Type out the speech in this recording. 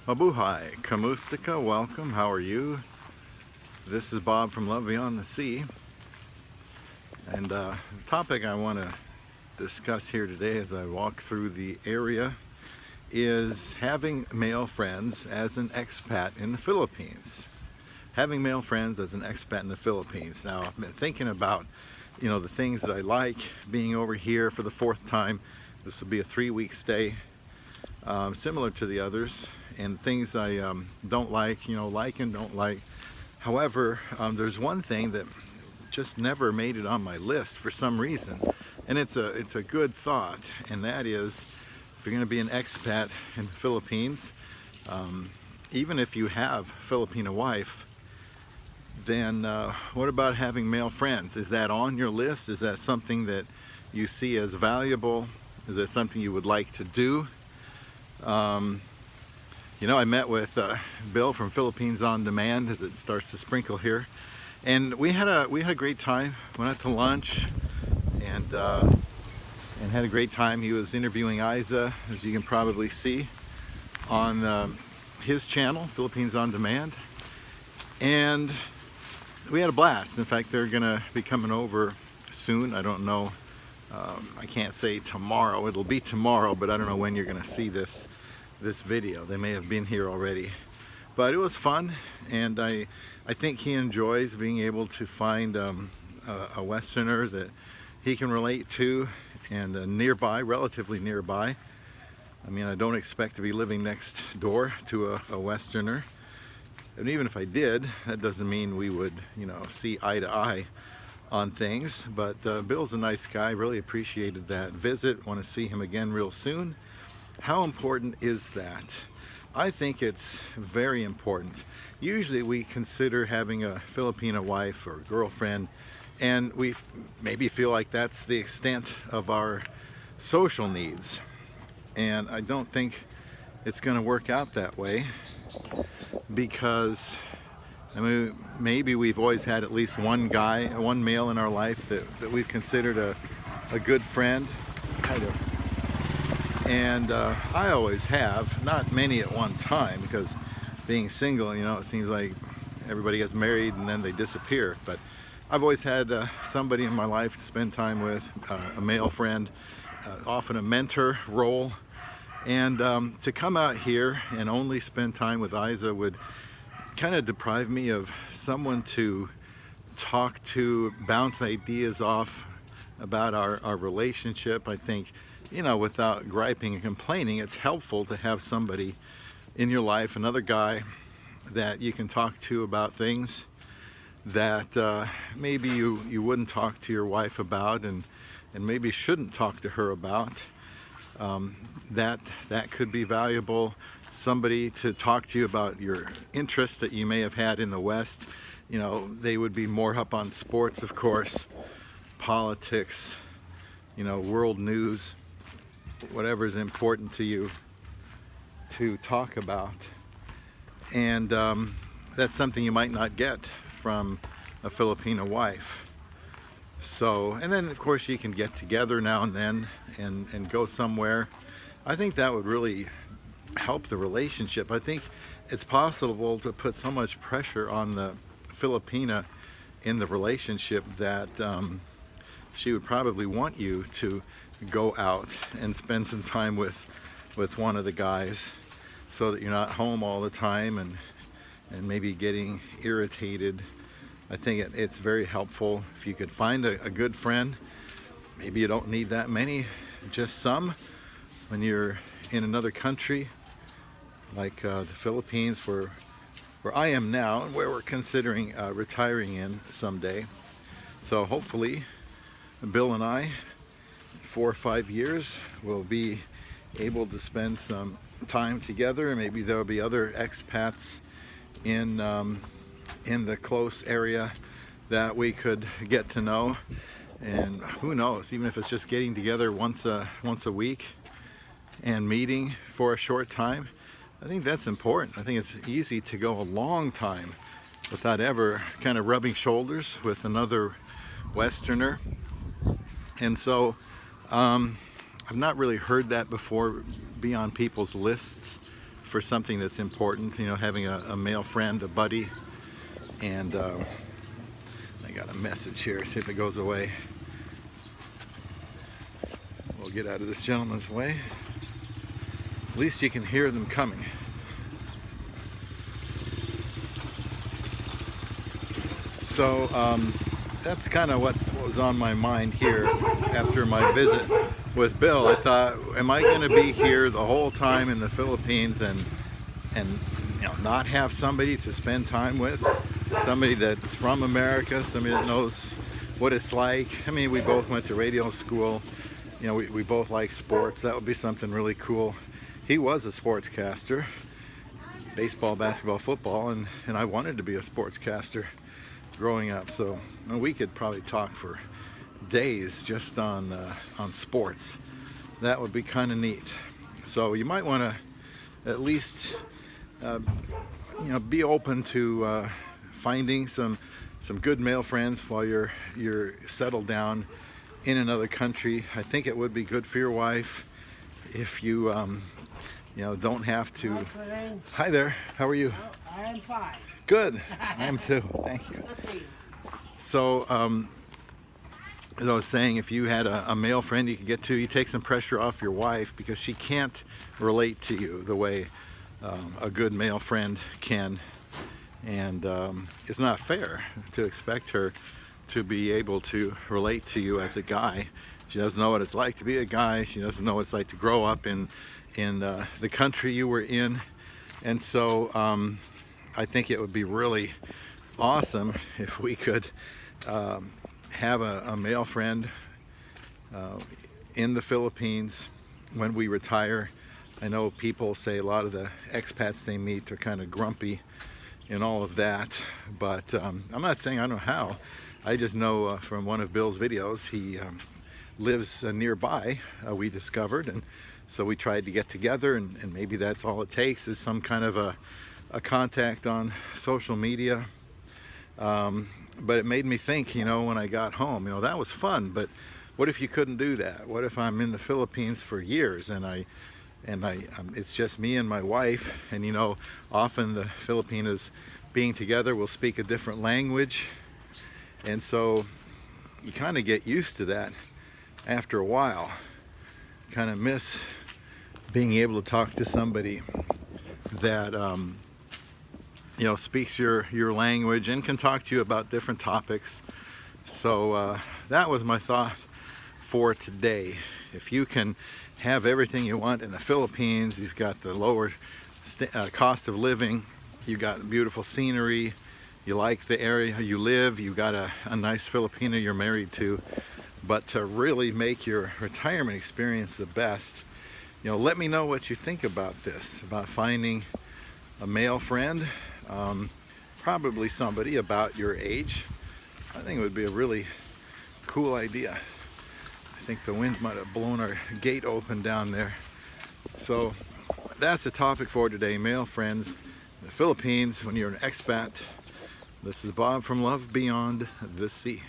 Mabuhay, Kamustika, welcome, how are you? This is Bob from Love Beyond the Sea. And the topic I want to discuss here today as I walk through the area is having male friends as an expat in the Philippines. Having male friends as an expat in the Philippines. Now, I've been thinking about, the things that I like being over here for the fourth time. This will be a 3-week stay, similar to the others, and things I don't like, like and don't like. However, there's one thing that just never made it on my list for some reason, and it's a good thought, and that is, if you're going to be an expat in the Philippines, even if you have a Filipina wife, then what about having male friends? Is that on your list? Is that something that you see as valuable? Is that something you would like to do? I met with Bill from Philippines On Demand as it starts to sprinkle here, and we had a great time. Went out to lunch and had a great time. He was interviewing Aiza, as you can probably see on his channel, Philippines On Demand, and we had a blast. In fact, they're gonna be coming over soon. I don't know. I can't say tomorrow. It'll be tomorrow, but I don't know when you're gonna see this video. They may have been here already, but it was fun, and I think he enjoys being able to find a Westerner that he can relate to, and relatively nearby. I mean, I don't expect to be living next door to a Westerner, and even if I did, that doesn't mean we would see eye to eye on things. But Bill's a nice guy. Really appreciated that visit. Want to see him again real soon. How important is that? I think it's very important. Usually we consider having a Filipina wife or girlfriend, and we maybe feel like that's the extent of our social needs. And I don't think it's going to work out that way, because maybe we've always had at least one male in our life that we've considered a good friend. And I always have, not many at one time, because being single, it seems like everybody gets married and then they disappear. But I've always had somebody in my life to spend time with, a male friend, often a mentor role. And to come out here and only spend time with Aiza would kind of deprive me of someone to talk to, bounce ideas off about our relationship. I think, without griping and complaining, it's helpful to have somebody in your life, another guy that you can talk to about things that maybe you wouldn't talk to your wife about, and maybe shouldn't talk to her about. That could be valuable. Somebody to talk to you about your interests that you may have had in the West. They would be more up on sports, of course, politics, world news, whatever is important to you to talk about. And that's something you might not get from a Filipina wife. So, and then of course you can get together now and then and go somewhere. I think that would really help the relationship. I think it's possible to put so much pressure on the Filipina in the relationship that she would probably want you to go out and spend some time with one of the guys, so that you're not home all the time and maybe getting irritated. I think it's very helpful if you could find a good friend. Maybe you don't need that many, just some, when you're in another country like the Philippines, where I am now and where we're considering retiring in someday. So hopefully Bill and I, 4 or 5 years, will be able to spend some time together, and maybe there'll be other expats in the close area that we could get to know. And who knows, even if it's just getting together once a week and meeting for a short time, I think that's important. I think it's easy to go a long time without ever kind of rubbing shoulders with another Westerner. And so I've not really heard that before be on people's lists for something that's important, you know, having a male friend, a buddy. And I got a message here, see if it goes away. We'll get out of this gentleman's way. At least you can hear them coming. So that's kind of what was on my mind here after my visit with Bill. I thought, am I going to be here the whole time in the Philippines and you know, not have somebody to spend time with? Somebody that's from America, somebody that knows what it's like. I mean, we both went to radio school. You know, we both like sports. That would be something really cool. He was a sportscaster, baseball, basketball, football, and I wanted to be a sportscaster growing up. So we could probably talk for days just on sports. That would be kind of neat. So you might want to at least you know, be open to finding some good male friends while you're settled down in another country. I think it would be good for your wife if you you know, don't have to. Hi there, how are you? I am fine. Good, I am too, thank you. So as I was saying, if you had a male friend you could get to, you take some pressure off your wife, because she can't relate to you the way a good male friend can. And it's not fair to expect her to be able to relate to you as a guy. She doesn't know what it's like to be a guy. She doesn't know what it's like to grow up in the country you were in. And so I think it would be really awesome if we could have a male friend in the Philippines when we retire. I know people say a lot of the expats they meet are kind of grumpy and all of that, but I'm not saying I know how. I just know from one of Bill's videos, he lives nearby, we discovered, and so we tried to get together, and maybe that's all it takes, is some kind of a contact on social media. But it made me think, you know, when I got home, you know, that was fun, but what if you couldn't do that? What if I'm in the Philippines for years and it's just me and my wife, and you know, often the Filipinos being together will speak a different language, and so you kind of get used to that after a while. Kind of miss being able to talk to somebody that you know, speaks your language and can talk to you about different topics. So that was my thought for today. If you can have everything you want in the Philippines, you've got the lower cost of living, you've got beautiful scenery, you like the area you live, you've got a nice Filipina you're married to, but to really make your retirement experience the best, you know, let me know what you think about this, about finding a male friend, probably somebody about your age. I think it would be a really cool idea. I think the wind might have blown our gate open down there. So that's the topic for today, male friends in the Philippines when you're an expat. This is Bob from Love Beyond the Sea.